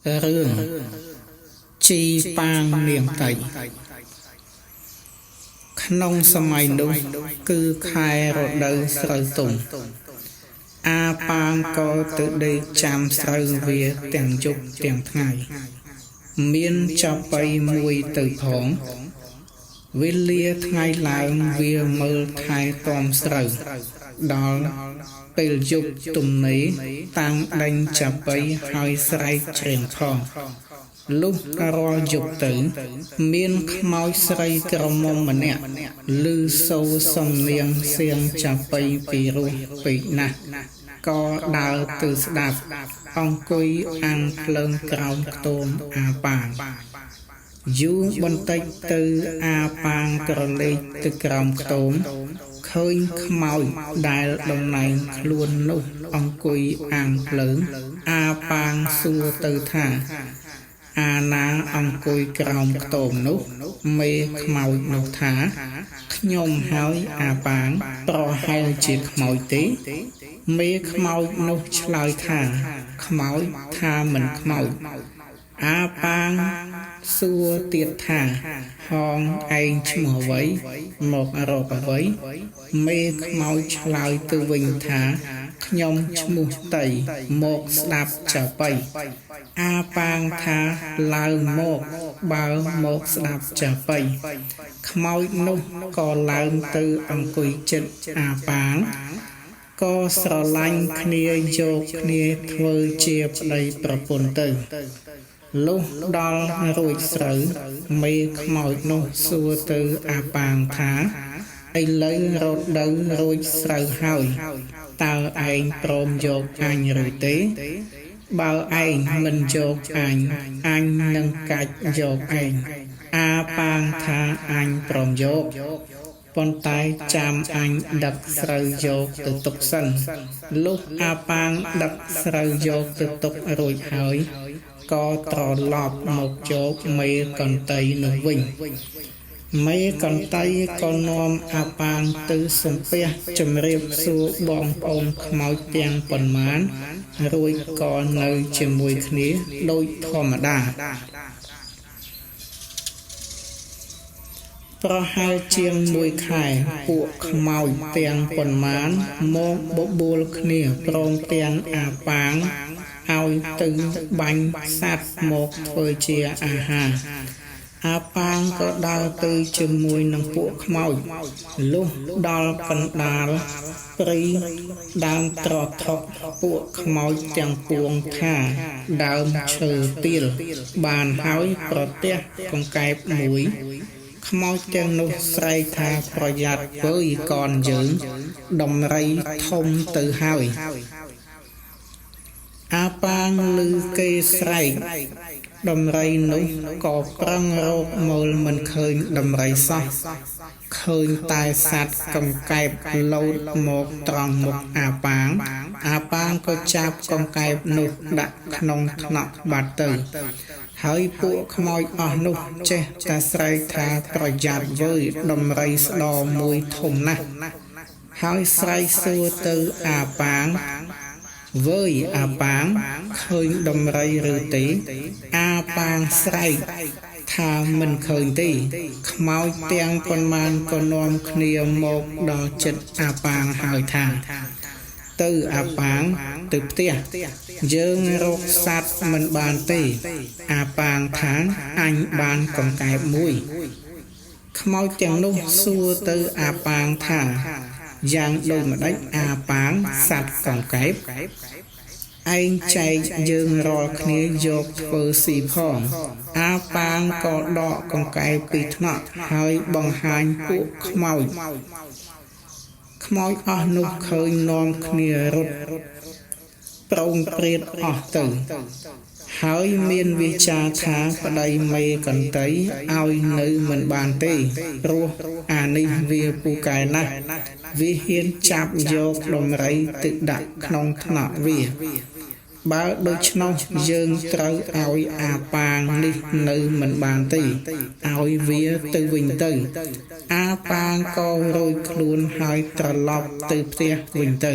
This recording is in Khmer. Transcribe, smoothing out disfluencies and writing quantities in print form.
រឿងជីប៉ាងនាងតៃក្នុងសម័យនោះគឺខែរដូវស្រូវទុំអាប៉ាងក៏ទៅដេកចាំស្រូវវាទាំងយប់ទាំងថ្ងៃមានចាប់បៃមួយទៅផងវេលាថ្ងៃឡើងវាមើលថែទាំស្រូវដល់ពេលយប់ទំនេរតាំងដេញចាប់បៃហើយស្រែកច្រៀងផងលុះរាល់យប់ទៅមានខ្មោចស្រីក្រមុំម្នាក់ឮសូរសំនៀងសៀងចាប់បៃពីរោះពេកណាស់ក៏ដើរទៅស្ដាប់អង្គុយអាំងភ្លើងក្រោមខ្ទមអាប៉ាងយូរបន្តិចទៅអាប៉ាងក្រឡេកទៅក្រោមខ្ទមឃើញខ្មោចដែលតំណែងខ្លួននោះអង្គុយអាំងភ្លើងអាប៉ាងសួរទៅថាអាណាអង្គុយក្រោមខ្ទមនោះមេខ្មោចនោះថាខ្ញុំហើយអាប៉ាងប្រហែលជាខ្មោចទេមេខ្មោចនោះឆ្លើយថាខ្មោចថាមិនខ្មោចអាប៉ាងសួរទៀតថាហងឯងឈ្មោះអ្វីមករកអ្វីមេខ្មោចឆ្លើយទៅវិញថាខ្ញុំឈ្មោះតៃមកស្ដាប់ចាបៃអាប៉ាងថាឡើងមកបើមកស្ដាប់ចាបៃខ្មោចនោះក៏ឡើងទៅអង្គុយជិតអាប៉ាងក៏ស្រឡាញ់គ្នាយកគ្នាធ្វើជាប្តីប្រពន្ធទៅលុះដល់រួចស្រូវមេខ្មោចនោះសួរទៅអាប៉ាងថាឥឡូវរត់ទៅរួចស្រូវហើយតើឯងព្រមយកអញឬទេបើឯងមិនយកអញនឹងកាច់យកឯងអាប៉ាងថាអញព្រមយកប៉ុន្តែចាំអញដឹកស្រូវយកទៅទុកសិនលុះអាប៉ាងដឹកស្រូវយកទៅទុករួចហើយក៏ត្រឡប់មកយកមេកន្តីនោះវិញមេកន្តីក៏នាំអាប៉ាងទៅសំពះជំរាបសួរបងប្អូនខ្មោចទាំងប៉ុន្មានរួចក៏នៅជាមួយគ្នាដូចធម្មតាប្រហែលជាងមួយខែពួកខ្មោចទាំងប៉ុន្មានមកបបួលគ្នាព្រមទាំងអាប៉ាងឲ្យទៅបាញ់សត្វមកធ្វើជាអាហារអាប៉ាងក៏ដើរទៅជាមួយនឹងពួកខ្មោចលុះដល់កណ្ដាលព្រៃដើមត្រថុកពួកខ្មោចទាំងពួងថាដើមឈើទាលបានហើយប្រទះកង្កែបមួយខ្មោចទាំងនោះស្រែកថាប្រយ័ត្នវើយកនយើងដំរីធំទៅហើយអាប៉ាងឮគេស្រែកដំរីនោះក៏ប្រឹងរកមើលមិនឃើញដំរីសោះឃើញតែសត្វកង្កែបលោតមកត្រង់មុខអាប៉ាងក៏ចាប់កង្កែបនោះដាក់ក្នុងថ្នាក់បាត់ទៅហើយពួកខ្មោចអស់នោះចេះតែស្រែកថាប្រយ័ត្នវើយដំរីស្ដមួយធំណាស់ហើយស្រែកសួរទៅអាប៉ាងវើយអាប៉ាងឃើញដំរីឬទេអាប៉ាងស្រែកថាមិនឃើញទេខ្មោចទាំងប៉ុន្មានក៏នាំគ្នាមកដល់ចិត្តអាប៉ាងហើយថាទៅអាប៉ាងទៅផ្ទះយើងរកសត្វមិនបានទេអាប៉ាងថាអញបានកង្កែបមួយខ្មោចទាំងនោះសួរទៅអាប៉ាងថាយ៉ាងដូចម្ដេចអាប៉ាងសត្វកង្កែបឯងចែកយើងរាល់គ្នាយកធ្វើស៊ីផងអាប៉ាងក៏ដកកង្កែបពីថ្នាក់ហើយបង្ហាញពួកខ្មោចអស់នោះឃើញនាំគ្នារត់ប្រងព្រាតអស់ទៅហើយមានវាចាថាប្តីមេកន្តីឲ្យនៅមិនបានទេព្រោះអានេះវាពូកែណាស់វាហ៊ានចាប់យកដំរីទៅដាក់ក្នុងថ្នាក់វាបើដូច្នោះយើងត្រូវឲ្យអាប៉ាងនេះនៅមិនបានទេឲ្យវាទៅវិញទៅអាប៉ាងក៏រួចខ្លួនហើយត្រឡប់ទៅផ្ទះវិញទៅ